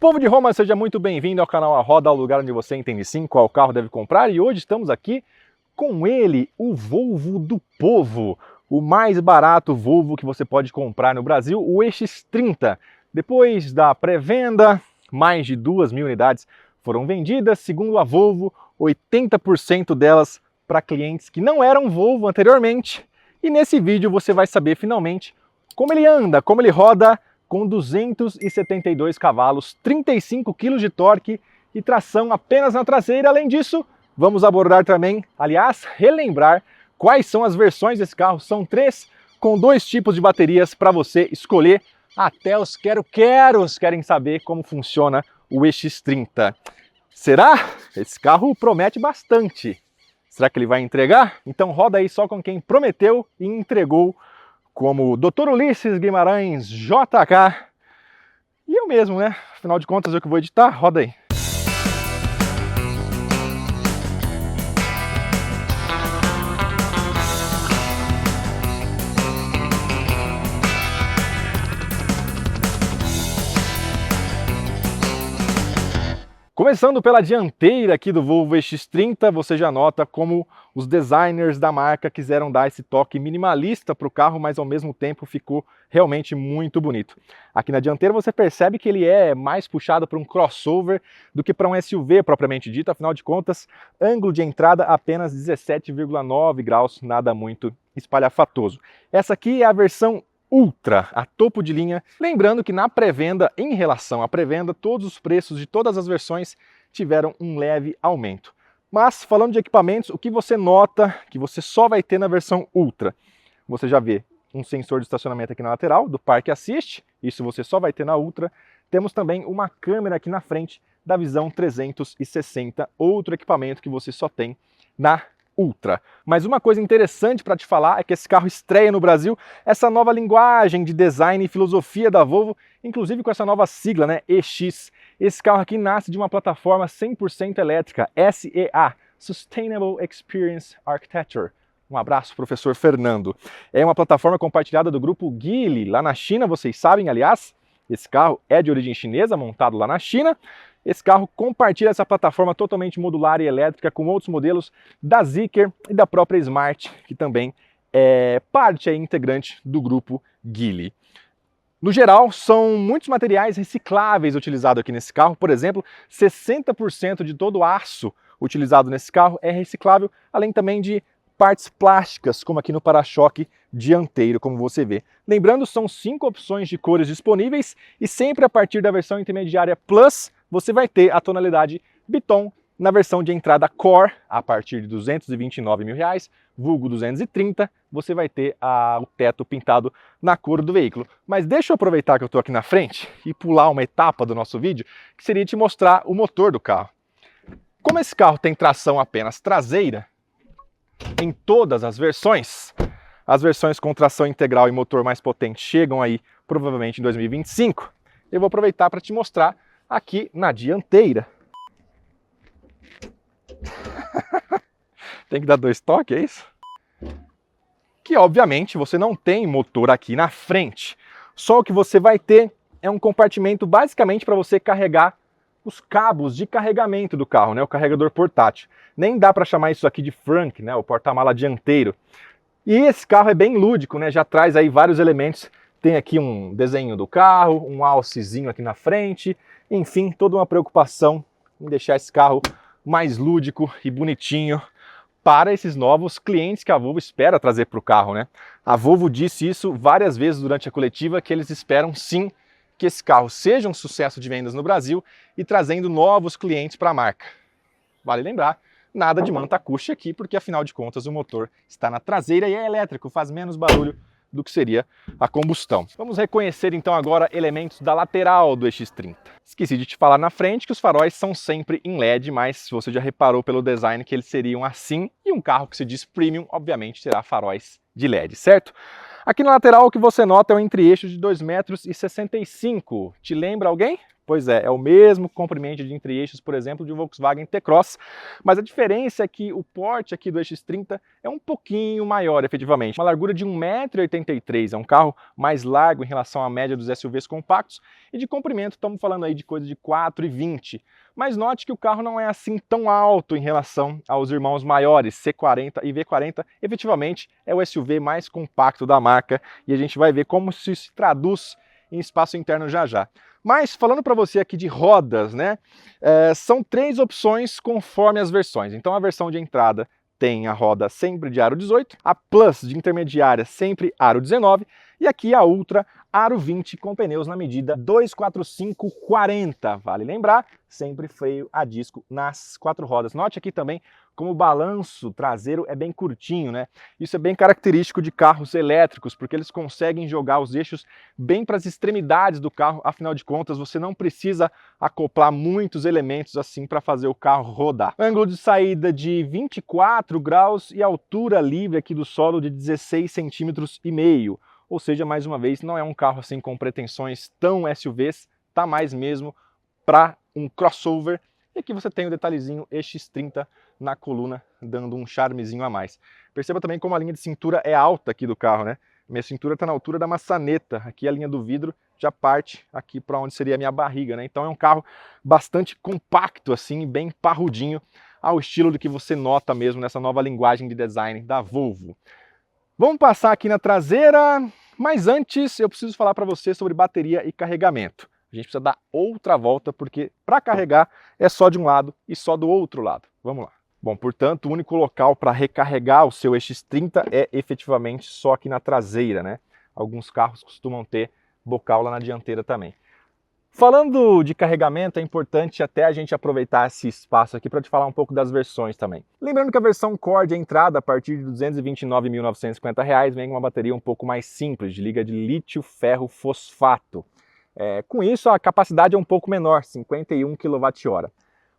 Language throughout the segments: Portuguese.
Povo de Roma, seja muito bem-vindo ao canal A Roda, o lugar onde você entende sim qual carro deve comprar. E hoje estamos aqui com ele, o Volvo do povo, o mais barato Volvo que você pode comprar no Brasil, o EX30. Depois da pré-venda, mais de 2.000 unidades foram vendidas, segundo a Volvo, 80% delas para clientes que não eram Volvo anteriormente. E nesse vídeo você vai saber finalmente como ele anda, como ele roda, com 272 cavalos, 35 kg de torque e tração apenas na traseira. Além disso, vamos abordar também, aliás, relembrar quais são as versões desse carro. São 3, com 2 tipos de baterias para você escolher. Até os quero-queros querem saber como funciona o EX30. Será? Esse carro promete bastante. Será que ele vai entregar? Então roda aí só com quem prometeu e entregou, como Dr. Ulisses Guimarães, JK, e eu mesmo, né? Afinal de contas, eu que vou editar, roda aí. Começando pela dianteira aqui do Volvo EX30, você já nota como os designers da marca quiseram dar esse toque minimalista para o carro, mas ao mesmo tempo ficou realmente muito bonito. Aqui na dianteira você percebe que ele é mais puxado para um crossover do que para um SUV propriamente dito, afinal de contas, ângulo de entrada apenas 17,9 graus, nada muito espalhafatoso. Essa aqui é a versão Ultra, a topo de linha. Lembrando que na pré-venda, em relação à pré-venda, todos os preços de todas as versões tiveram um leve aumento. Mas falando de equipamentos, o que você nota que você só vai ter na versão Ultra? Você já vê um sensor de estacionamento aqui na lateral, do Park Assist, isso você só vai ter na Ultra. Temos também uma câmera aqui na frente da visão 360, outro equipamento que você só tem na Ultra. Mas uma coisa interessante para te falar é que esse carro estreia no Brasil essa nova linguagem de design e filosofia da Volvo, inclusive com essa nova sigla, né, EX. Esse carro aqui nasce de uma plataforma 100% elétrica, SEA, Sustainable Experience Architecture. Um abraço, professor Fernando. É uma plataforma compartilhada do grupo Geely, lá na China, vocês sabem, aliás, esse carro é de origem chinesa, montado lá na China. Esse carro compartilha essa plataforma totalmente modular e elétrica com outros modelos da Zeekr e da própria Smart, que também é parte integrante do grupo Geely. No geral, são muitos materiais recicláveis utilizados aqui nesse carro. Por exemplo, 60% de todo o aço utilizado nesse carro é reciclável, além também de partes plásticas, como aqui no para-choque dianteiro, como você vê. Lembrando, são 5 opções de cores disponíveis e sempre a partir da versão intermediária Plus, você vai ter a tonalidade Biton na versão de entrada Core, a partir de R$ 229.000, vulgo 230, você vai ter o teto pintado na cor do veículo. Mas deixa eu aproveitar que eu estou aqui na frente e pular uma etapa do nosso vídeo, que seria te mostrar o motor do carro. Como esse carro tem tração apenas traseira, em todas as versões com tração integral e motor mais potente chegam aí provavelmente em 2025, eu vou aproveitar para te mostrar aqui na dianteira. Tem que dar 2 toques, é isso? Que obviamente você não tem motor aqui na frente. Só o que você vai ter é um compartimento basicamente para você carregar os cabos de carregamento do carro, né? O carregador portátil. Nem dá para chamar isso aqui de frunk, né? O porta-mala dianteiro. E esse carro é bem lúdico, né? Já traz aí vários elementos. Tem aqui um desenho do carro, um alcezinho aqui na frente, enfim, toda uma preocupação em deixar esse carro mais lúdico e bonitinho para esses novos clientes que a Volvo espera trazer para o carro, né? A Volvo disse isso várias vezes durante a coletiva, que eles esperam sim que esse carro seja um sucesso de vendas no Brasil e trazendo novos clientes para a marca. Vale lembrar, nada de manta acústica aqui, porque afinal de contas o motor está na traseira e é elétrico, faz menos barulho do que seria a combustão. Vamos reconhecer então agora elementos da lateral do EX30. Esqueci de te falar na frente que os faróis são sempre em LED, mas você já reparou pelo design que eles seriam assim, e um carro que se diz premium, obviamente, terá faróis de LED, certo? Aqui na lateral o que você nota é um entre-eixo de 2,65 m. Te lembra alguém? Pois é o mesmo comprimento de entre-eixos, por exemplo, de um Volkswagen T-Cross, mas a diferença é que o porte aqui do X30 é um pouquinho maior, efetivamente. Uma largura de 1,83 m, é um carro mais largo em relação à média dos SUVs compactos, e de comprimento estamos falando aí de coisa de 4,20 m. Mas note que o carro não é assim tão alto em relação aos irmãos maiores, C40 e V40, efetivamente é o SUV mais compacto da marca, e a gente vai ver como isso se traduz em espaço interno já já. Mas falando para você aqui de rodas, né, são 3 opções conforme as versões. Então a versão de entrada tem a roda sempre de aro 18, a Plus de intermediária sempre aro 19 e aqui a Ultra aro 20 com pneus na medida 245/40. Vale lembrar, sempre freio a disco nas 4 rodas. Note aqui também como o balanço traseiro é bem curtinho, né? Isso é bem característico de carros elétricos, porque eles conseguem jogar os eixos bem para as extremidades do carro, afinal de contas você não precisa acoplar muitos elementos assim para fazer o carro rodar. Ângulo de saída de 24 graus e altura livre aqui do solo de 16,5 cm. Ou seja, mais uma vez, não é um carro assim com pretensões tão SUVs, tá mais mesmo para um crossover. E aqui você tem o detalhezinho X30 na coluna, dando um charmezinho a mais. Perceba também como a linha de cintura é alta aqui do carro, né? Minha cintura está na altura da maçaneta, aqui a linha do vidro já parte aqui para onde seria a minha barriga, né? Então é um carro bastante compacto assim, bem parrudinho, ao estilo do que você nota mesmo nessa nova linguagem de design da Volvo. Vamos passar aqui na traseira, mas antes eu preciso falar para você sobre bateria e carregamento. A gente precisa dar outra volta, porque para carregar é só de um lado e só do outro lado. Vamos lá. Bom, portanto, o único local para recarregar o seu X30 é efetivamente só aqui na traseira, né? Alguns carros costumam ter bocal lá na dianteira também. Falando de carregamento, é importante até a gente aproveitar esse espaço aqui para te falar um pouco das versões também. Lembrando que a versão Core de entrada, a partir de R$ 229.950, vem com uma bateria um pouco mais simples, de liga de lítio-ferro-fosfato. Com isso, a capacidade é um pouco menor, 51 kWh.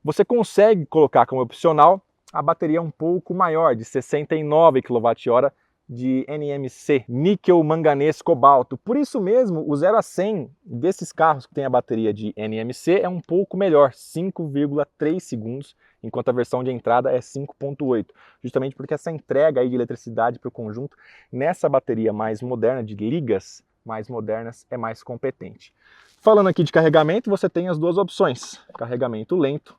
Você consegue colocar como opcional a bateria um pouco maior, de 69 kWh, de NMC, níquel, manganês, cobalto. Por isso mesmo, o 0 a 100 desses carros que tem a bateria de NMC é um pouco melhor, 5,3 segundos, enquanto a versão de entrada é 5,8. Justamente porque essa entrega aí de eletricidade para o conjunto, nessa bateria mais moderna, de ligas mais modernas, é mais competente. Falando aqui de carregamento, você tem as duas opções, carregamento lento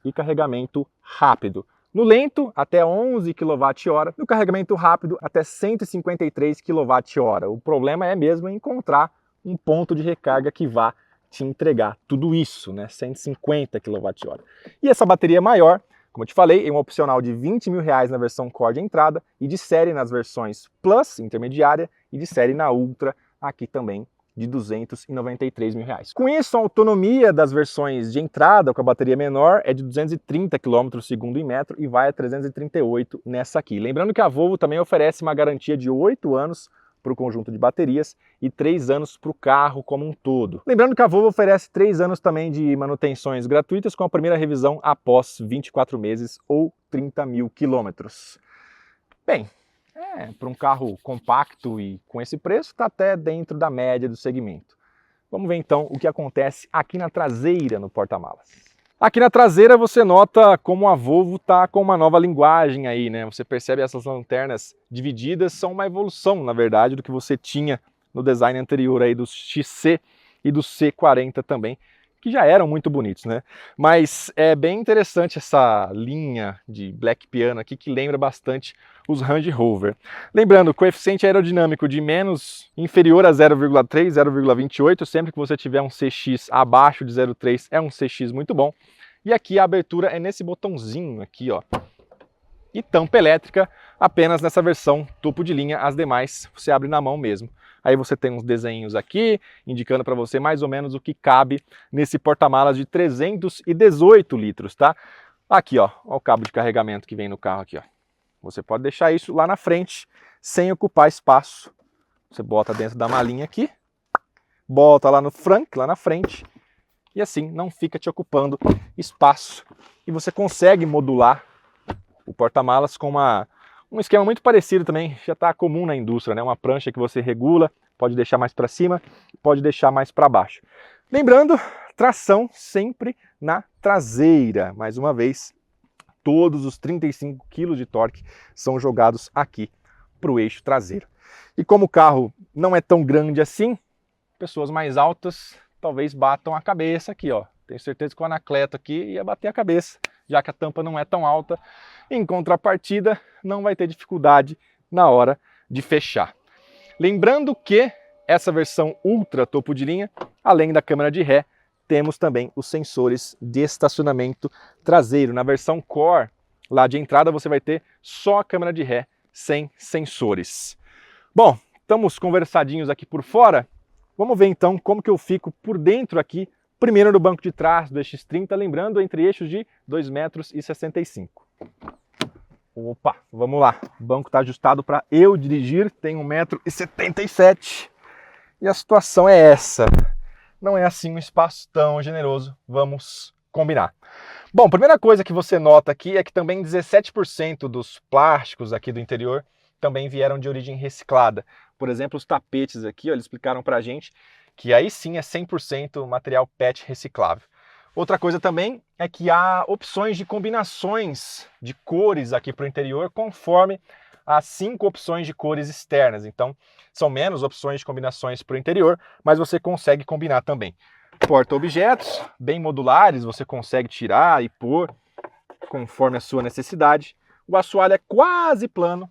e carregamento rápido. No lento, até 11 kWh, no carregamento rápido, até 153 kWh. O problema é mesmo encontrar um ponto de recarga que vá te entregar tudo isso, né? 150 kWh. E essa bateria maior, como eu te falei, é um opcional de R$20 mil na versão Core de entrada e de série nas versões Plus, intermediária, e de série na Ultra, aqui também, de R$293 mil. Com isso, a autonomia das versões de entrada com a bateria menor é de 230 km/s em metro e vai a 338 nessa aqui. Lembrando que a Volvo também oferece uma garantia de 8 anos para o conjunto de baterias e 3 anos para o carro como um todo. Lembrando que a Volvo oferece 3 anos também de manutenções gratuitas com a primeira revisão após 24 meses ou 30 mil quilômetros. Bem, para um carro compacto e com esse preço, está até dentro da média do segmento. Vamos ver então o que acontece aqui na traseira no porta-malas. Aqui na traseira você nota como a Volvo está com uma nova linguagem aí, né? Você percebe essas lanternas divididas, são uma evolução, na verdade, do que você tinha no design anterior aí do XC e do C40 também, que já eram muito bonitos, né? Mas é bem interessante essa linha de black piano aqui, que lembra bastante os Range Rover. Lembrando, o coeficiente aerodinâmico de menos inferior a 0,3, 0,28, sempre que você tiver um CX abaixo de 0,3 é um CX muito bom. E aqui a abertura é nesse botãozinho aqui, ó. E tampa elétrica apenas nessa versão topo de linha, as demais você abre na mão mesmo. Aí você tem uns desenhos aqui, indicando para você mais ou menos o que cabe nesse porta-malas de 318 litros, tá? Aqui, ó o cabo de carregamento que vem no carro aqui, ó. Você pode deixar isso lá na frente, sem ocupar espaço. Você bota dentro da malinha aqui, bota lá no frunk, lá na frente, e assim não fica te ocupando espaço. E você consegue modular o porta-malas com um esquema muito parecido também, já está comum na indústria, né? Uma prancha que você regula, pode deixar mais para cima, pode deixar mais para baixo. Lembrando, tração sempre na traseira. Mais uma vez, todos os 35 kg de torque são jogados aqui para o eixo traseiro. E como o carro não é tão grande assim, pessoas mais altas talvez batam a cabeça aqui, ó. Tenho certeza que o Anacleto aqui ia bater a cabeça, já que a tampa não é tão alta. Em contrapartida, não vai ter dificuldade na hora de fechar. Lembrando que essa versão Ultra topo de linha, além da câmera de ré, temos também os sensores de estacionamento traseiro. Na versão Core, lá de entrada, você vai ter só a câmera de ré, sem sensores. Bom, estamos conversadinhos aqui por fora. Vamos ver então como que eu fico por dentro aqui, primeiro no banco de trás do X30, lembrando, entre eixos de 2,65 m. Opa, vamos lá. O banco está ajustado para eu dirigir, tem 1,77 m. E a situação é essa. Não é assim um espaço tão generoso, vamos combinar. Bom, a primeira coisa que você nota aqui é que também 17% dos plásticos aqui do interior também vieram de origem reciclada. Por exemplo, os tapetes aqui, ó, eles explicaram pra gente que aí sim é 100% material PET reciclável. Outra coisa também é que há opções de combinações de cores aqui para o interior conforme as 5 opções de cores externas. Então, são menos opções de combinações para o interior, mas você consegue combinar também. Porta-objetos, bem modulares, você consegue tirar e pôr conforme a sua necessidade. O assoalho é quase plano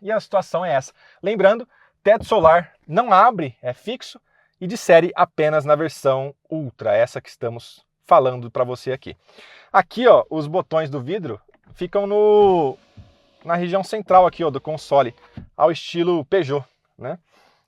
e a situação é essa. Lembrando, teto solar não abre, é fixo e de série apenas na versão Ultra, essa que estamos falando para você aqui. Aqui, ó, os botões do vidro ficam na região central aqui, ó, do console, ao estilo Peugeot, né?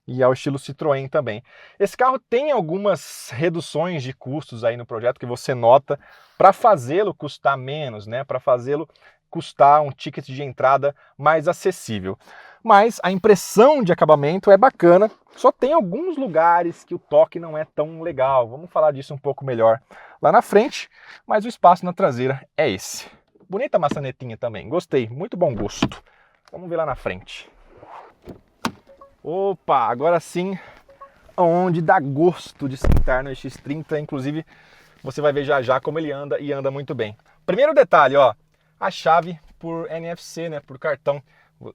E ao estilo Citroën também. Esse carro tem algumas reduções de custos aí no projeto que você nota para fazê-lo custar menos, né? Para fazê-lo custar um ticket de entrada mais acessível. Mas a impressão de acabamento é bacana, só tem alguns lugares que o toque não é tão legal. Vamos falar disso um pouco melhor lá na frente, mas o espaço na traseira é esse. Bonita maçanetinha também, gostei, muito bom gosto. Vamos ver lá na frente. Opa, agora sim, onde dá gosto de sentar no X30, inclusive você vai ver já já como ele anda e anda muito bem. Primeiro detalhe, ó, a chave por NFC, né, por cartão.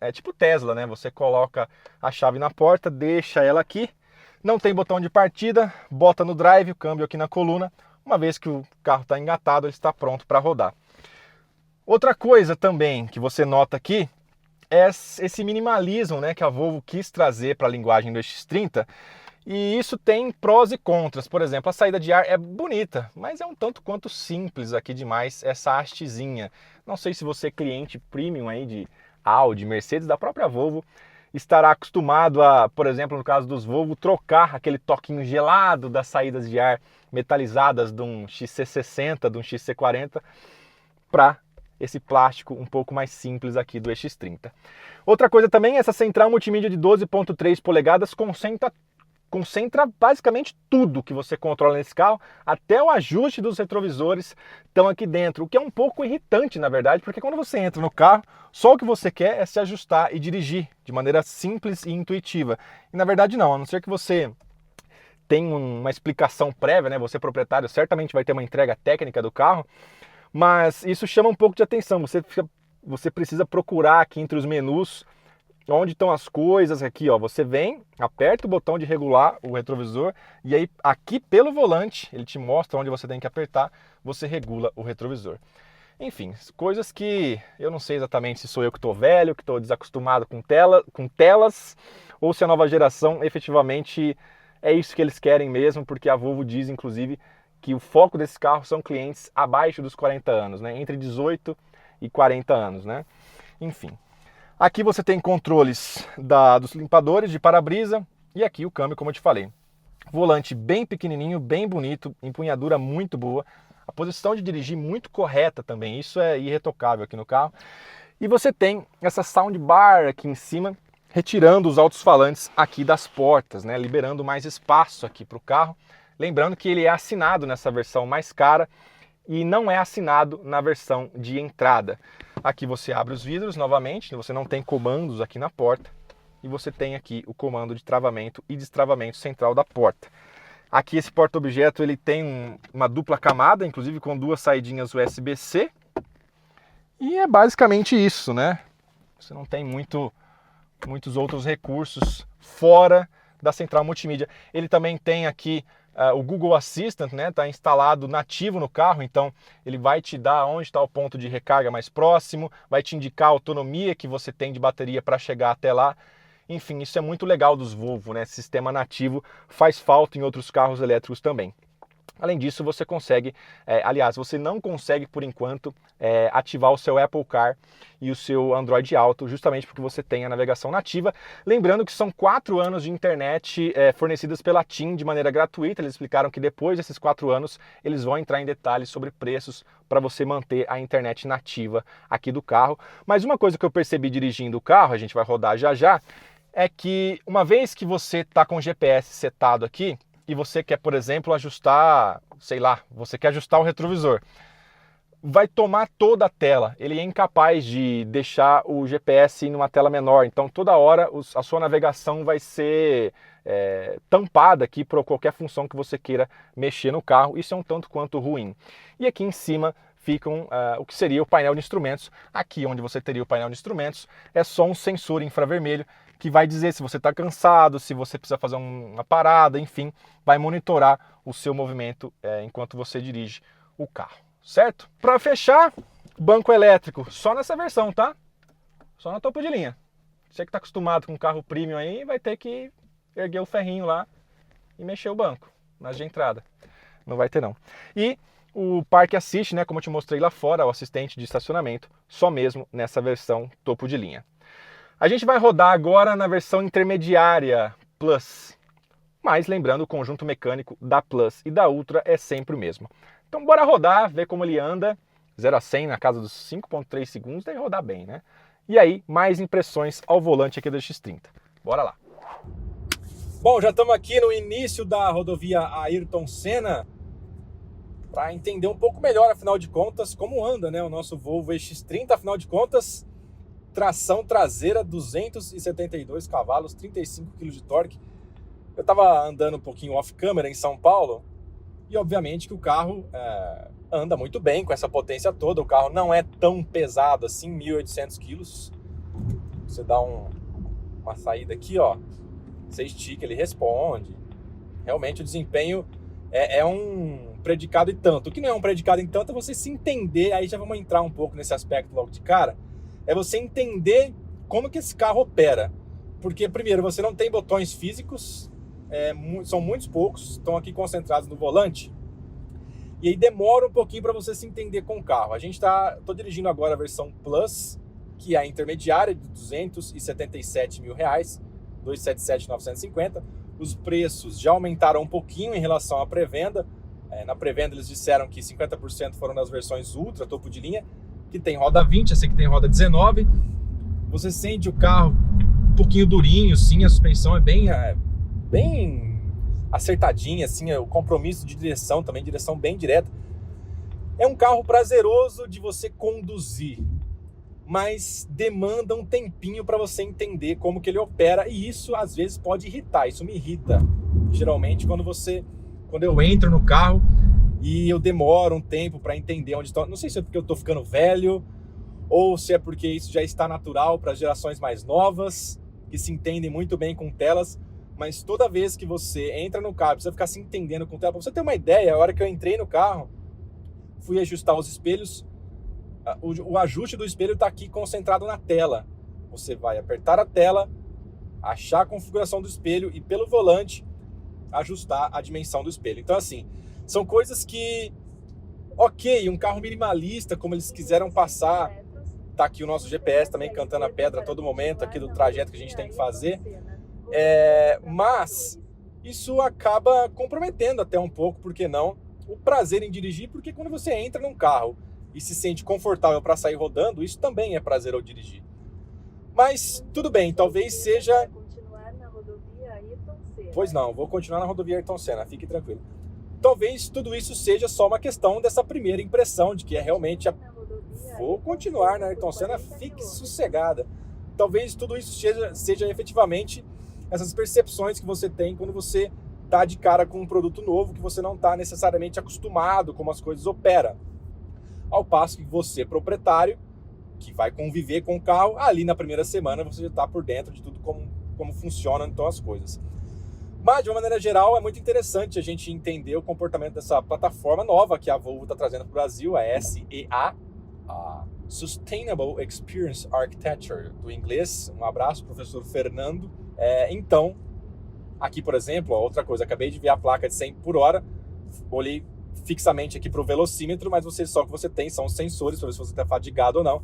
É tipo Tesla, né? Você coloca a chave na porta, deixa ela aqui, não tem botão de partida, bota no drive, o câmbio aqui na coluna. Uma vez que o carro está engatado, ele está pronto para rodar. Outra coisa também que você nota aqui é esse minimalismo, né, que a Volvo quis trazer para a linguagem do X30. E isso tem prós e contras. Por exemplo, a saída de ar é bonita, mas é um tanto quanto simples aqui demais essa hastezinha. Não sei se você é cliente premium aí de Audi, Mercedes, da própria Volvo, estará acostumado a, por exemplo, no caso dos Volvo, trocar aquele toquinho gelado das saídas de ar metalizadas de um XC60, de um XC40, para esse plástico um pouco mais simples aqui do X30. Outra coisa também, essa central multimídia de 12,3 polegadas concentra basicamente tudo que você controla nesse carro, até o ajuste dos retrovisores estão aqui dentro, o que é um pouco irritante, na verdade, porque quando você entra no carro, só o que você quer é se ajustar e dirigir de maneira simples e intuitiva. E na verdade não, a não ser que você tenha uma explicação prévia, né? Você proprietário certamente vai ter uma entrega técnica do carro, mas isso chama um pouco de atenção. Você precisa procurar aqui entre os menus onde estão as coisas. Aqui, ó, você vem, aperta o botão de regular o retrovisor e aí aqui pelo volante ele te mostra onde você tem que apertar, você regula o retrovisor. Enfim, coisas que eu não sei exatamente se sou eu que estou velho, que estou desacostumado com telas, ou se a nova geração efetivamente é isso que eles querem mesmo, porque a Volvo diz, inclusive, que o foco desse carro são clientes abaixo dos 40 anos, né? Entre 18 e 40 anos, né? Enfim. Aqui você tem controles dos limpadores de para-brisa e aqui o câmbio, como eu te falei. Volante bem pequenininho, bem bonito, empunhadura muito boa. A posição de dirigir muito correta também, isso é irretocável aqui no carro. E você tem essa soundbar aqui em cima, retirando os alto-falantes aqui das portas, né? Liberando mais espaço aqui para o carro. Lembrando que ele é assinado nessa versão mais cara e não é assinado na versão de entrada. Aqui você abre os vidros novamente, você não tem comandos aqui na porta e você tem aqui o comando de travamento e destravamento central da porta. Aqui esse porta-objeto ele tem uma dupla camada, inclusive com 2 saidinhas USB-C. E é basicamente isso, né? Você não tem muitos outros recursos fora da central multimídia. Ele também tem aqui o Google Assistant, né? Está instalado nativo no carro, então ele vai te dar onde está o ponto de recarga mais próximo, vai te indicar a autonomia que você tem de bateria para chegar até lá. Enfim, isso é muito legal dos Volvo, né? Esse sistema nativo faz falta em outros carros elétricos também. Além disso, você consegue, aliás, você não consegue por enquanto ativar o seu Apple Car e o seu Android Auto, justamente porque você tem a navegação nativa. Lembrando que são 4 anos de internet fornecidas pela TIM de maneira gratuita. Eles explicaram que depois desses 4 anos eles vão entrar em detalhes sobre preços para você manter a internet nativa aqui do carro. Mas uma coisa que eu percebi dirigindo o carro, a gente vai rodar já já, é que uma vez que você está com o GPS setado aqui, e você quer, por exemplo, ajustar, sei lá, você quer ajustar o retrovisor, vai tomar toda a tela. Ele é incapaz de deixar o GPS em uma tela menor. Então, toda hora a sua navegação vai ser tampada aqui por qualquer função que você queira mexer no carro. Isso é um tanto quanto ruim. E aqui em cima ficam o que seria o painel de instrumentos. Aqui onde você teria o painel de instrumentos é só um sensor infravermelho que vai dizer se você está cansado, se você precisa fazer uma parada, enfim, vai monitorar o seu movimento enquanto você dirige o carro, certo? Para fechar, banco elétrico, só nessa versão, tá? Só na topo de linha. Você que está acostumado com carro premium aí, vai ter que erguer o ferrinho lá e mexer o banco nas de entrada. Não vai ter não. E o Park Assist, né, como eu te mostrei lá fora, o assistente de estacionamento, só mesmo nessa versão topo de linha. A gente vai rodar agora na versão intermediária Plus, mas lembrando, o conjunto mecânico da Plus e da Ultra é sempre o mesmo. Então bora rodar, ver como ele anda, 0 a 100 na casa dos 5.3 segundos, deve rodar bem, né? E aí, mais impressões ao volante aqui do X30. Bora lá! Bom, já estamos aqui no início da rodovia Ayrton Senna, para entender um pouco melhor, afinal de contas, como anda, né, o nosso Volvo X30, afinal de contas, tração traseira, 272 cavalos, 35 kg de torque. Eu estava andando um pouquinho off-câmera em São Paulo e obviamente que o carro anda muito bem com essa potência toda. O carro não é tão pesado assim, 1.800 quilos. Você dá uma saída aqui, ó, você estica, ele responde. Realmente o desempenho é um predicado e tanto. O que não é um predicado em tanto é você se entender, aí já vamos entrar um pouco nesse aspecto logo de cara, é você entender como que esse carro opera. Porque, primeiro, você não tem botões físicos, são muitos poucos, estão aqui concentrados no volante, e aí demora um pouquinho para você se entender com o carro. Tô dirigindo agora a versão Plus, que é a intermediária, de R$277 mil, 277.950. Os preços já aumentaram um pouquinho em relação à pré-venda. Na pré-venda eles disseram que 50% foram das versões Ultra, topo de linha, que tem roda 20, essa aqui tem roda 19. Você sente o carro um pouquinho durinho, sim, a suspensão é bem acertadinha, assim, o compromisso de direção também, direção bem direta. É um carro prazeroso de você conduzir, mas demanda um tempinho para você entender como que ele opera, e isso às vezes pode irritar. Isso me irrita, geralmente, quando eu entro no carro e eu demoro um tempo para entender onde estou. Não sei se é porque eu estou ficando velho ou se é porque isso já está natural para as gerações mais novas, que se entendem muito bem com telas, mas toda vez que você entra no carro, precisa ficar se entendendo com tela. Para você ter uma ideia, a hora que eu entrei no carro, fui ajustar os espelhos, o ajuste do espelho está aqui concentrado na tela. Você vai apertar a tela, achar a configuração do espelho e pelo volante ajustar a dimensão do espelho. Então, assim, são coisas que, ok, um carro minimalista, como eles quiseram passar, tá aqui o nosso GPS também cantando a pedra a todo momento, aqui do trajeto que a gente tem que fazer, mas isso acaba comprometendo até um pouco, por que não, o prazer em dirigir, porque quando você entra num carro e se sente confortável para sair rodando, isso também é prazer ao dirigir. Mas, tudo bem, talvez seja... Pois não, vou continuar na rodovia Ayrton Senna, fique tranquilo. Talvez tudo isso seja só uma questão dessa primeira impressão de que é realmente vou continuar na Ayrton Senna, fique sossegada. Talvez tudo isso seja efetivamente essas percepções que você tem quando você tá de cara com um produto novo que você não está necessariamente acostumado como as coisas operam. Ao passo que você, proprietário, que vai conviver com o carro, ali na primeira semana você já está por dentro de tudo como funcionam então as coisas. Mas, de uma maneira geral, é muito interessante a gente entender o comportamento dessa plataforma nova que a Volvo está trazendo para o Brasil, a SEA, a Sustainable Experience Architecture, do inglês. Um abraço, professor Fernando. Então, aqui, por exemplo, outra coisa, acabei de ver a placa de 100 por hora, olhei fixamente aqui para o velocímetro, mas só o que você tem são os sensores para ver se você está fadigado ou não.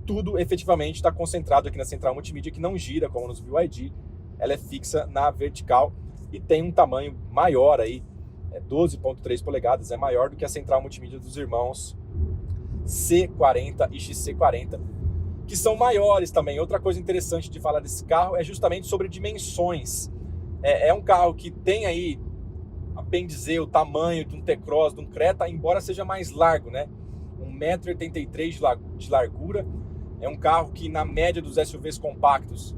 Tudo efetivamente está concentrado aqui na central multimídia, que não gira como nos BYD, ela é fixa na vertical e tem um tamanho maior aí, 12,3 polegadas, é maior do que a central multimídia dos irmãos C40 e XC40, que são maiores também. Outra coisa interessante de falar desse carro é justamente sobre dimensões. É um carro que tem aí, a bem dizer, o tamanho de um T-Cross, de um Creta, embora seja mais largo, né? 1,83 m de largura. É um carro que, na média dos SUVs compactos,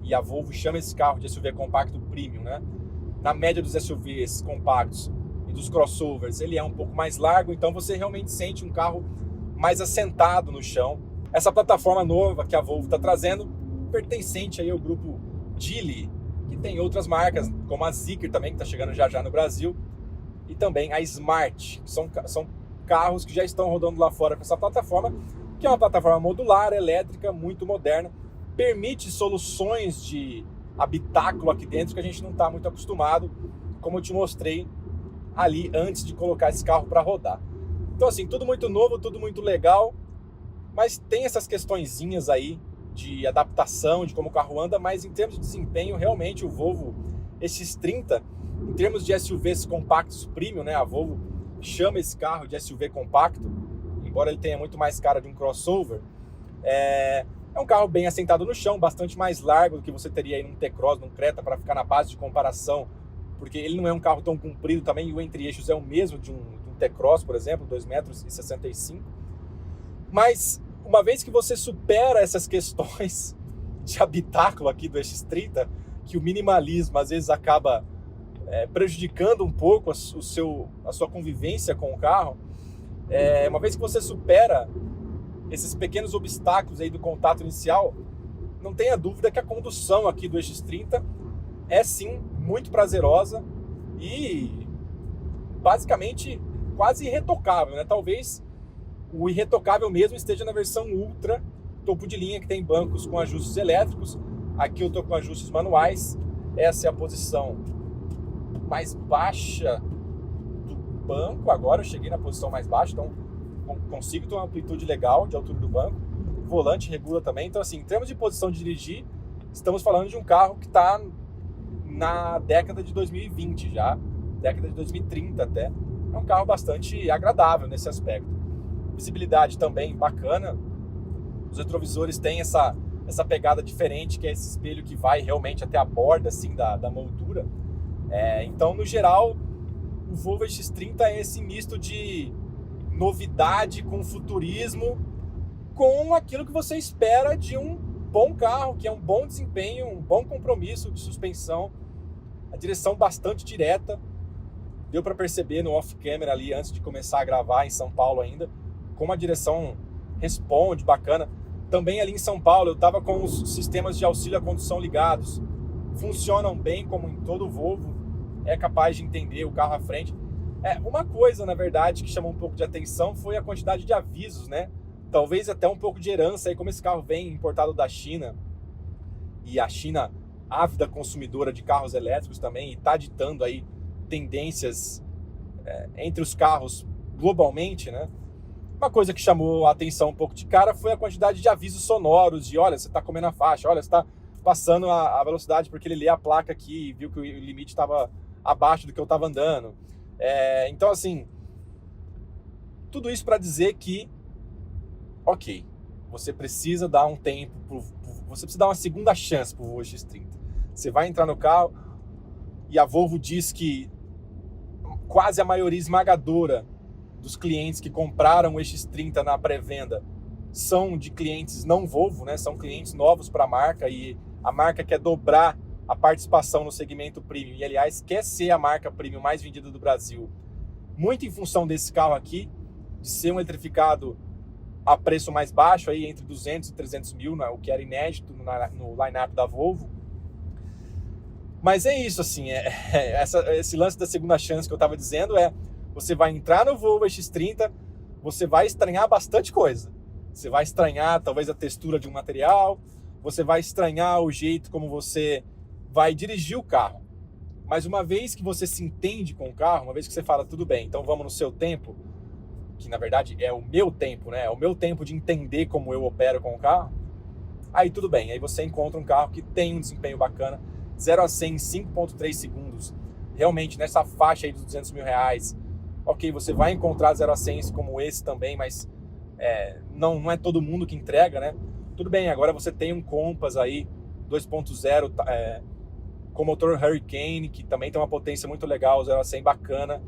e a Volvo chama esse carro de SUV compacto premium, né? Na média dos SUVs compactos e dos crossovers, ele é um pouco mais largo, então você realmente sente um carro mais assentado no chão. Essa plataforma nova que a Volvo está trazendo, pertencente aí ao grupo Geely, que tem outras marcas, como a Zeekr também, que está chegando já no Brasil, e também a Smart, que são carros que já estão rodando lá fora com essa plataforma, que é uma plataforma modular, elétrica, muito moderna, permite soluções de habitáculo aqui dentro que a gente não está muito acostumado, como eu te mostrei ali antes de colocar esse carro para rodar. Então assim, tudo muito novo, tudo muito legal, mas tem essas questõezinhas aí de adaptação, de como o carro anda, mas em termos de desempenho, realmente o Volvo X30, em termos de SUVs compactos premium, né, a Volvo chama esse carro de SUV compacto, embora ele tenha muito mais cara de um crossover, é um carro bem assentado no chão, bastante mais largo do que você teria aí num T-Cross, num Creta, para ficar na base de comparação, porque ele não é um carro tão comprido também, e o entre-eixos é o mesmo de um T-Cross, por exemplo, 2,65 m. Mas, uma vez que você supera essas questões de habitáculo aqui do X30, que o minimalismo às vezes acaba prejudicando um pouco a sua convivência com o carro, uma vez que você supera esses pequenos obstáculos aí do contato inicial, não tenha dúvida que a condução aqui do X30 é sim muito prazerosa e basicamente quase irretocável, né? Talvez o irretocável mesmo esteja na versão Ultra, topo de linha, que tem bancos com ajustes elétricos. Aqui eu estou com ajustes manuais. Essa é a posição mais baixa do banco. Agora eu cheguei na posição mais baixa, então consigo ter uma amplitude legal de altura do banco. O volante regula também. Então assim, em termos de posição de dirigir, estamos falando de um carro que está na década de 2020 já, década de 2030 até. É um carro bastante agradável nesse aspecto. Visibilidade também bacana. Os retrovisores têm essa pegada diferente, que é esse espelho que vai realmente até a borda assim, da moldura. Então, no geral, o Volvo X30 é esse misto de novidade com futurismo, com aquilo que você espera de um bom carro, que é um bom desempenho, um bom compromisso de suspensão, a direção bastante direta. Deu para perceber no off-camera ali, antes de começar a gravar em São Paulo ainda, como a direção responde, bacana. Também ali em São Paulo, eu estava com os sistemas de auxílio à condução ligados. Funcionam bem, como em todo Volvo. É capaz de entender o carro à frente. Uma coisa, na verdade, que chamou um pouco de atenção foi a quantidade de avisos, né? Talvez até um pouco de herança, aí como esse carro vem importado da China, e a China, ávida consumidora de carros elétricos também, e está ditando aí tendências entre os carros globalmente, né? Uma coisa que chamou a atenção um pouco de cara foi a quantidade de avisos sonoros, de olha, você está comendo a faixa, olha, você está passando a velocidade, porque ele lê a placa aqui e viu que o limite estava abaixo do que eu estava andando. Então, assim, tudo isso para dizer que, ok, você precisa dar um tempo, você precisa dar uma segunda chance para o Volvo X30. Você vai entrar no carro e a Volvo diz que quase a maioria esmagadora dos clientes que compraram o X30 na pré-venda são de clientes não Volvo, né? São clientes novos para a marca, e a marca quer dobrar a participação no segmento premium, e aliás, quer ser a marca premium mais vendida do Brasil, muito em função desse carro aqui, de ser um eletrificado a preço mais baixo, aí entre 200 e 300 mil, o que era inédito no line-up da Volvo. Mas é isso, assim, esse lance da segunda chance que eu estava dizendo você vai entrar no Volvo X30, você vai estranhar bastante coisa. Você vai estranhar talvez a textura de um material, você vai estranhar o jeito como você vai dirigir o carro. Mas uma vez que você se entende com o carro, uma vez que você fala, tudo bem, então vamos no seu tempo, que na verdade é o meu tempo, né? É o meu tempo de entender como eu opero com o carro, aí tudo bem, aí você encontra um carro que tem um desempenho bacana, 0 a 100 em 5.3 segundos, realmente nessa faixa aí dos 200 mil reais, ok, você vai encontrar 0 a 100 como esse também, mas não é todo mundo que entrega, né? Tudo bem, agora você tem um Compass aí, 2.0, com motor Hurricane, que também tem uma potência muito legal, 0 a 100 bacana.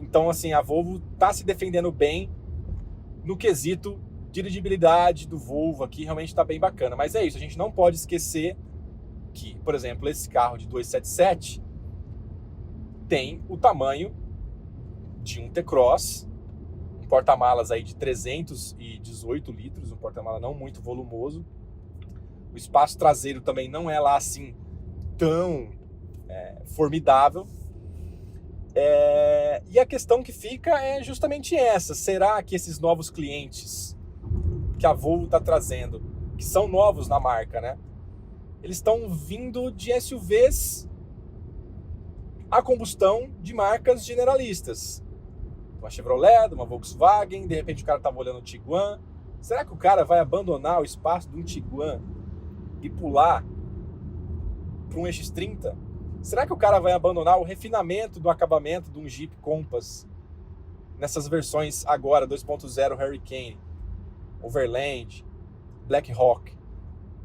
Então, assim, a Volvo está se defendendo bem no quesito dirigibilidade do Volvo aqui, realmente está bem bacana. Mas é isso, a gente não pode esquecer que, por exemplo, esse carro de 277 tem o tamanho de um T-Cross, um porta-malas aí de 318 litros, um porta-malas não muito volumoso. O espaço traseiro também não é lá assim tão formidável. E a questão que fica é justamente essa: será que esses novos clientes que a Volvo está trazendo, que são novos na marca, né? Eles estão vindo de SUVs a combustão de marcas generalistas. Uma Chevrolet, uma Volkswagen, de repente o cara estava olhando o Tiguan. Será que o cara vai abandonar o espaço de um Tiguan e pular para um X30? Será que o cara vai abandonar o refinamento do acabamento de um Jeep Compass nessas versões agora 2.0 Hurricane, Overland, Black Hawk,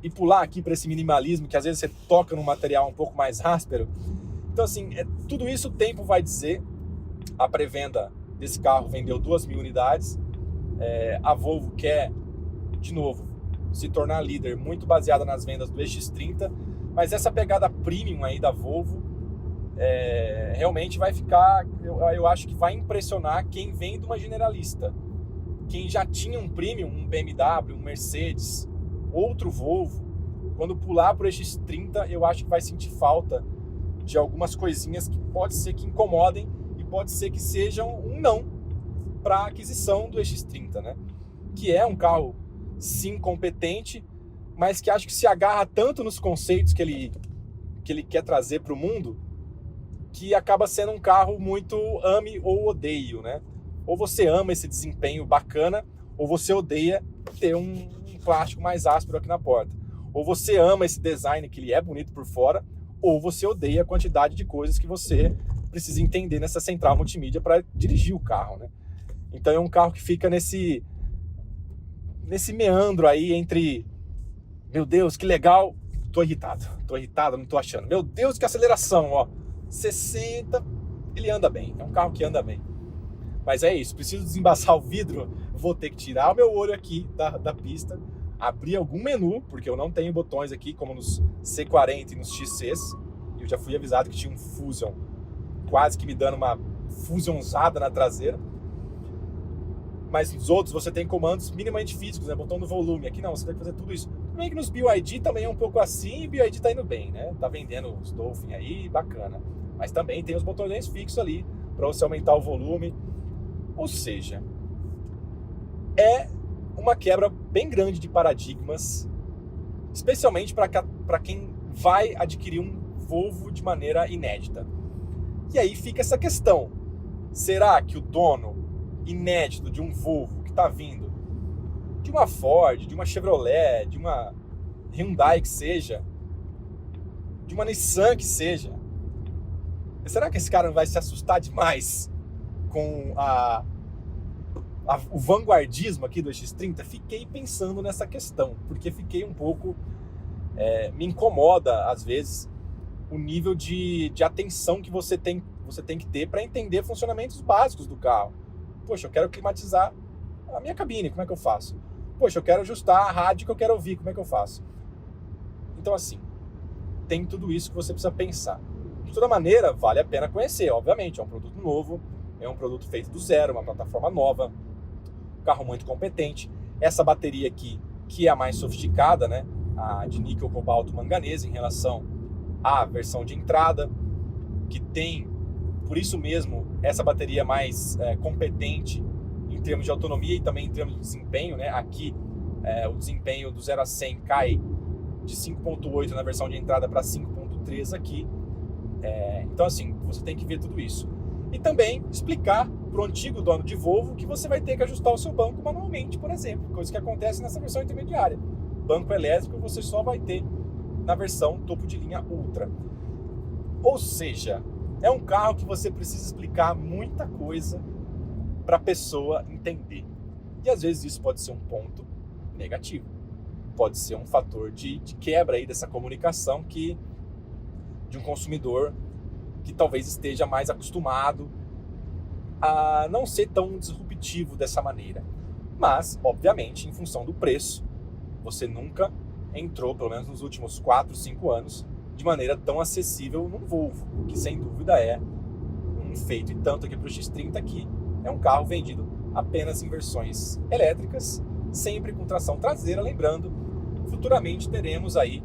e pular aqui para esse minimalismo que às vezes você toca num material um pouco mais áspero? Então, assim, tudo isso o tempo vai dizer. A pré-venda desse carro vendeu 2.000 unidades. A Volvo quer, de novo, se tornar líder, muito baseada nas vendas do X30, mas essa pegada premium aí da Volvo realmente vai ficar, eu acho que vai impressionar quem vem de uma generalista. Quem já tinha um premium, um BMW, um Mercedes, outro Volvo, quando pular para o X30, eu acho que vai sentir falta de algumas coisinhas que pode ser que incomodem e pode ser que sejam um não para a aquisição do X30, né? Que é um carro, sim, competente, mas que acho que se agarra tanto nos conceitos que ele quer trazer para o mundo, que acaba sendo um carro muito ame ou odeio, né? Ou você ama esse desempenho bacana, ou você odeia ter um plástico mais áspero aqui na porta. Ou você ama esse design que ele é bonito por fora, ou você odeia a quantidade de coisas que você precisa entender nessa central multimídia para dirigir o carro, né? Então é um carro que fica nesse meandro aí entre, meu Deus, que legal, tô irritado, não tô achando. Meu Deus, que aceleração, ó, 60, ele anda bem, é um carro que anda bem. Mas é isso, preciso desembaçar o vidro, vou ter que tirar o meu olho aqui da pista, abrir algum menu, porque eu não tenho botões aqui, como nos C40 e nos XCs. Eu já fui avisado que tinha um Fusion, quase que me dando uma fusionzada na traseira. Mas nos outros você tem comandos minimamente físicos, né? Botão do volume. Aqui não, você tem que fazer tudo isso. Também que nos BYD também é um pouco assim, e BYD tá indo bem, né? Tá vendendo os Dolphin aí, bacana. Mas também tem os botões fixos ali, para você aumentar o volume. Ou seja, é uma quebra bem grande de paradigmas, especialmente para quem vai adquirir um Volvo de maneira inédita. E aí fica essa questão: será que o dono inédito de um Volvo que está vindo de uma Ford, de uma Chevrolet, de uma Hyundai que seja, de uma Nissan que seja, será que esse cara não vai se assustar demais com o vanguardismo aqui do X30? Fiquei pensando nessa questão, porque fiquei um pouco... me incomoda, às vezes, o nível de atenção que você tem que ter para entender funcionamentos básicos do carro. Poxa, eu quero climatizar a minha cabine, como é que eu faço? Poxa, eu quero ajustar a rádio que eu quero ouvir, como é que eu faço? Então, assim, tem tudo isso que você precisa pensar. De toda maneira, vale a pena conhecer, obviamente, é um produto novo, é um produto feito do zero, uma plataforma nova, um carro muito competente. Essa bateria aqui, que é a mais sofisticada, né, a de níquel, cobalto, manganês, em relação à versão de entrada, que tem, por isso mesmo, essa bateria mais competente em termos de autonomia e também em termos de desempenho, né? Aqui o desempenho do 0 a 100 cai de 5.8 na versão de entrada para 5.3 aqui. Então assim, você tem que ver tudo isso. E também explicar para o antigo dono de Volvo que você vai ter que ajustar o seu banco manualmente, por exemplo, coisa que acontece nessa versão intermediária. Banco elétrico você só vai ter na versão topo de linha Ultra. Ou seja, é um carro que você precisa explicar muita coisa para a pessoa entender. E às vezes isso pode ser um ponto negativo. Pode ser um fator de quebra aí dessa comunicação de um consumidor que talvez esteja mais acostumado a não ser tão disruptivo dessa maneira. Mas, obviamente, em função do preço, você nunca entrou, pelo menos nos últimos 4, 5 anos, de maneira tão acessível num Volvo, que sem dúvida é um feito. E tanto aqui para o X30 aqui, é um carro vendido apenas em versões elétricas, sempre com tração traseira. Lembrando, futuramente teremos aí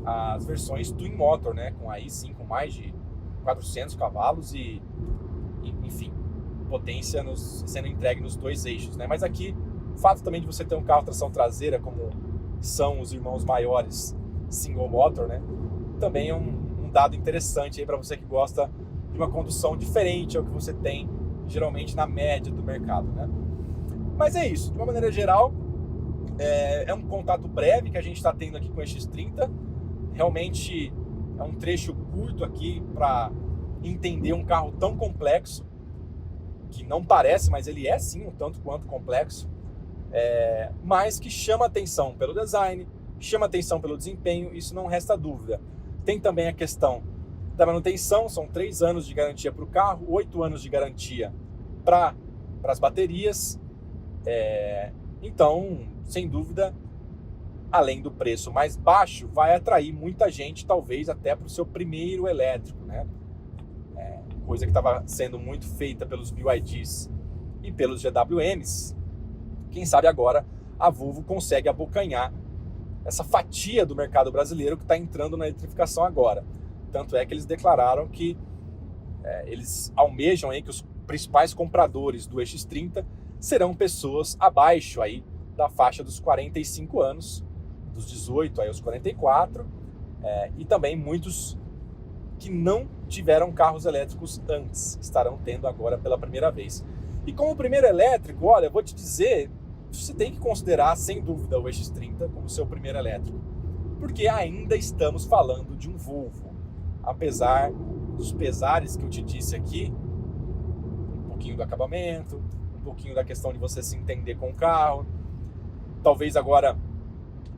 as versões Twin Motor, né? Aí sim, com mais de 400 cavalos e enfim, potência sendo entregue nos 2 eixos, né? Mas aqui, o fato também de você ter um carro tração traseira, como são os irmãos maiores single motor, né? Também é um dado interessante aí para você que gosta de uma condução diferente ao que você tem geralmente na média do mercado, né? Mas é isso, de uma maneira geral, é um contato breve que a gente está tendo aqui com o X30. Realmente é um trecho curto aqui para entender um carro tão complexo, que não parece, mas ele é sim um tanto quanto complexo, mas que chama atenção pelo design, chama atenção pelo desempenho, isso não resta dúvida. Tem também a questão da manutenção, são 3 anos de garantia para o carro, 8 anos de garantia para as baterias. Então, sem dúvida, além do preço mais baixo, vai atrair muita gente, talvez até para o seu primeiro elétrico, né? Coisa que estava sendo muito feita pelos BYDs e pelos GWMs. Quem sabe agora a Volvo consegue abocanhar essa fatia do mercado brasileiro que está entrando na eletrificação agora. Tanto é que eles declararam que eles almejam aí que os principais compradores do EX30 serão pessoas abaixo aí da faixa dos 45 anos, dos 18 aí aos 44, e também muitos que não tiveram carros elétricos antes, estarão tendo agora pela primeira vez. E como primeiro elétrico, olha, vou te dizer, você tem que considerar sem dúvida o EX30 como seu primeiro elétrico, porque ainda estamos falando de um Volvo, apesar dos pesares que eu te disse aqui, um pouquinho do acabamento, um pouquinho da questão de você se entender com o carro. Talvez agora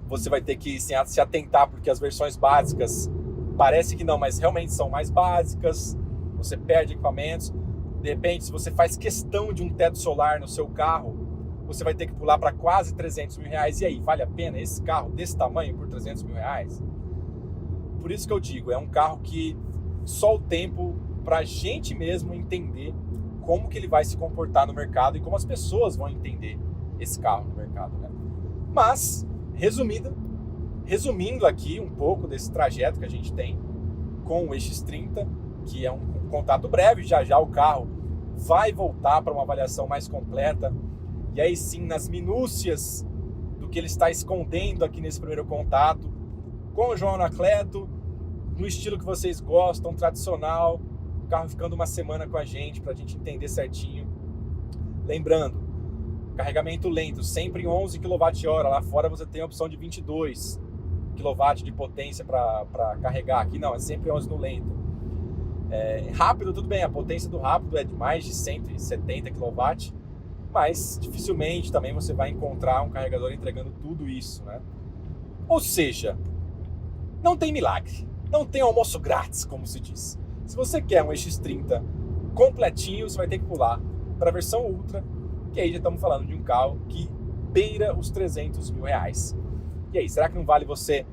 você vai ter que se atentar, porque as versões básicas parece que não, mas realmente são mais básicas, você perde equipamentos. De repente, se você faz questão de um teto solar no seu carro, você vai ter que pular para quase 300 mil reais. E aí, vale a pena esse carro desse tamanho por 300 mil reais? Por isso que eu digo, é um carro que só o tempo para a gente mesmo entender como que ele vai se comportar no mercado e como as pessoas vão entender esse carro no mercado, né? Mas, resumindo aqui um pouco desse trajeto que a gente tem com o EX30, que é um contato breve, já o carro vai voltar para uma avaliação mais completa, e aí sim, nas minúcias do que ele está escondendo aqui nesse primeiro contato, com o João Anacleto, no estilo que vocês gostam, tradicional, o carro ficando uma semana com a gente, para a gente entender certinho. Lembrando, carregamento lento, sempre em 11 kWh, lá fora você tem a opção de 22 kW de potência para carregar, aqui não, é sempre 11 no lento. Rápido, tudo bem, a potência do rápido é de mais de 170 kW, mas dificilmente também você vai encontrar um carregador entregando tudo isso, né? Ou seja, não tem milagre, não tem almoço grátis, como se diz. Se você quer um EX30 completinho, você vai ter que pular para a versão Ultra, que aí já estamos falando de um carro que beira os 300 mil reais. E aí, será que não vale você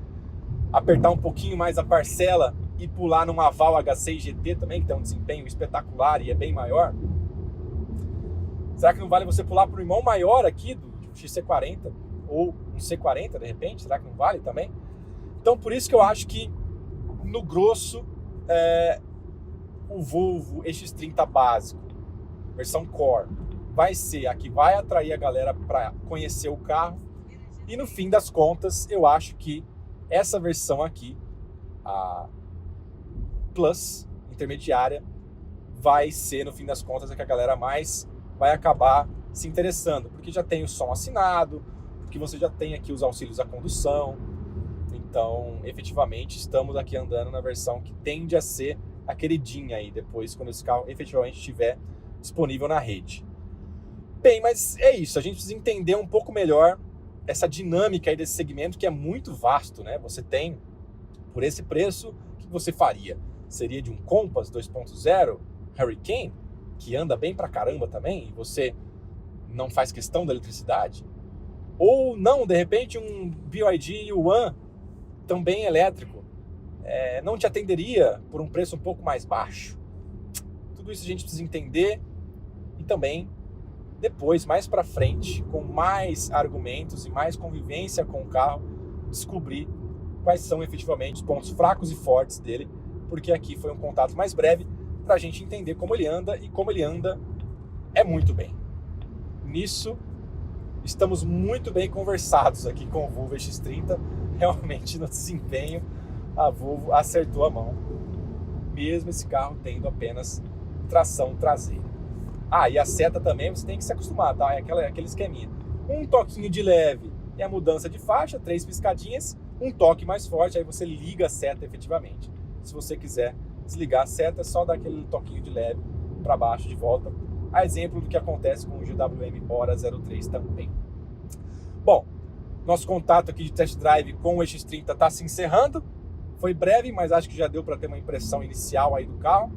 apertar um pouquinho mais a parcela e pular numa Val H6 GT também, que tem um desempenho espetacular e é bem maior? Será que não vale você pular para o irmão maior aqui do XC40 ou um C40 de repente? Será que não vale também? Então por isso que eu acho que no grosso o Volvo EX30 básico, versão Core, vai ser a que vai atrair a galera para conhecer o carro. E no fim das contas, eu acho que essa versão aqui, a Plus, intermediária, vai ser, no fim das contas, a que a galera mais vai acabar se interessando, porque já tem o som assinado, porque você já tem aqui os auxílios à condução. Então, efetivamente, estamos aqui andando na versão que tende a ser a queridinha aí, depois, quando esse carro efetivamente estiver disponível na rede. Bem, mas é isso, a gente precisa entender um pouco melhor essa dinâmica aí desse segmento, que é muito vasto, né? Você tem, por esse preço, o que você faria? Seria de um Compass 2.0 Hurricane, que anda bem pra caramba também, e você não faz questão da eletricidade? Ou não, de repente, um BYD One, também elétrico, não te atenderia por um preço um pouco mais baixo? Tudo isso a gente precisa entender e também depois, mais para frente, com mais argumentos e mais convivência com o carro, descobrir quais são efetivamente os pontos fracos e fortes dele, porque aqui foi um contato mais breve para a gente entender como ele anda, e como ele anda é muito bem. Nisso, estamos muito bem conversados aqui com o Volvo EX30, realmente no desempenho a Volvo acertou a mão, mesmo esse carro tendo apenas tração traseira. Ah, e a seta também você tem que se acostumar, tá? É aquele esqueminha. Um toquinho de leve e a mudança de faixa, 3 piscadinhas, um toque mais forte, aí você liga a seta efetivamente. Se você quiser desligar a seta, é só dar aquele toquinho de leve para baixo de volta. A exemplo do que acontece com o GWM Hora 03 também. Bom, nosso contato aqui de test drive com o EX30 está se encerrando. Foi breve, mas acho que já deu para ter uma impressão inicial aí do carro.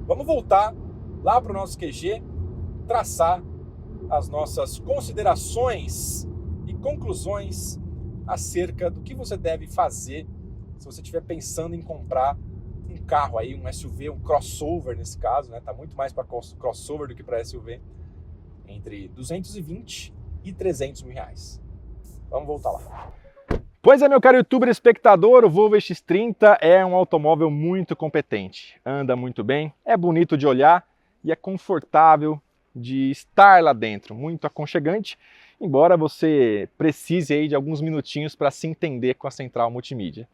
Vamos voltar lá para o nosso QG, traçar as nossas considerações e conclusões acerca do que você deve fazer se você estiver pensando em comprar um carro aí, um SUV, um crossover nesse caso, né? Tá muito mais para crossover do que para SUV, entre 220 e 300 mil reais. Vamos voltar lá. Pois é, meu caro youtuber espectador, o Volvo EX30 é um automóvel muito competente, anda muito bem, é bonito de olhar e é confortável de estar lá dentro, muito aconchegante, embora você precise aí de alguns minutinhos para se entender com a central multimídia.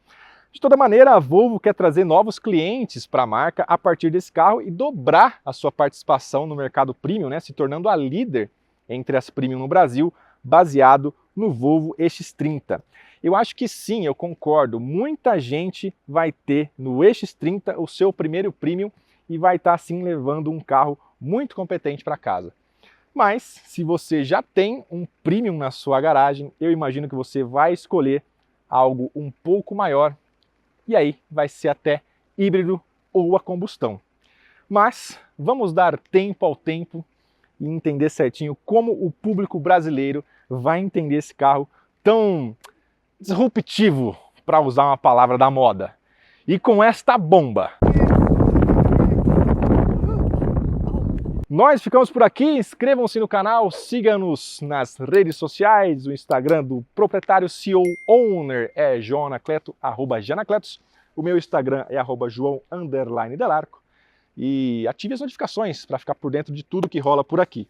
De toda maneira, a Volvo quer trazer novos clientes para a marca a partir desse carro e dobrar a sua participação no mercado premium, né, se tornando a líder entre as premium no Brasil, baseado no Volvo EX30. Eu acho que sim, eu concordo, muita gente vai ter no EX30 o seu primeiro premium e vai estar assim levando um carro muito competente para casa. Mas se você já tem um premium na sua garagem, eu imagino que você vai escolher algo um pouco maior, e aí vai ser até híbrido ou a combustão. Mas vamos dar tempo ao tempo e entender certinho como o público brasileiro vai entender esse carro tão disruptivo, para usar uma palavra da moda. E com esta bomba, nós ficamos por aqui. Inscrevam-se no canal, siga-nos nas redes sociais. O Instagram do proprietário CEO Owner é João Anacleto, @Janacletos. O meu Instagram é @João_Delarco. E ative as notificações para ficar por dentro de tudo que rola por aqui.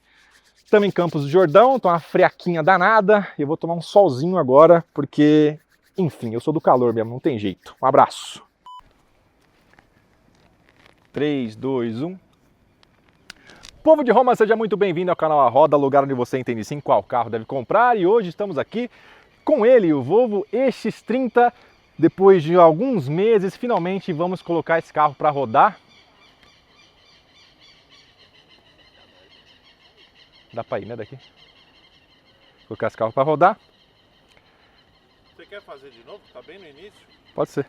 Estamos em Campos do Jordão, tá uma friaquinha danada. Eu vou tomar um solzinho agora, porque, enfim, eu sou do calor mesmo, não tem jeito. Um abraço. 3, 2, 1... Povo de Roma, seja muito bem-vindo ao canal A Roda, lugar onde você entende sim qual carro deve comprar. E hoje estamos aqui com ele, o Volvo EX30. Depois de alguns meses, finalmente vamos colocar esse carro para rodar. Dá para ir, né, daqui? Vou colocar esse carro para rodar. Você quer fazer de novo? Tá bem no início? Pode ser.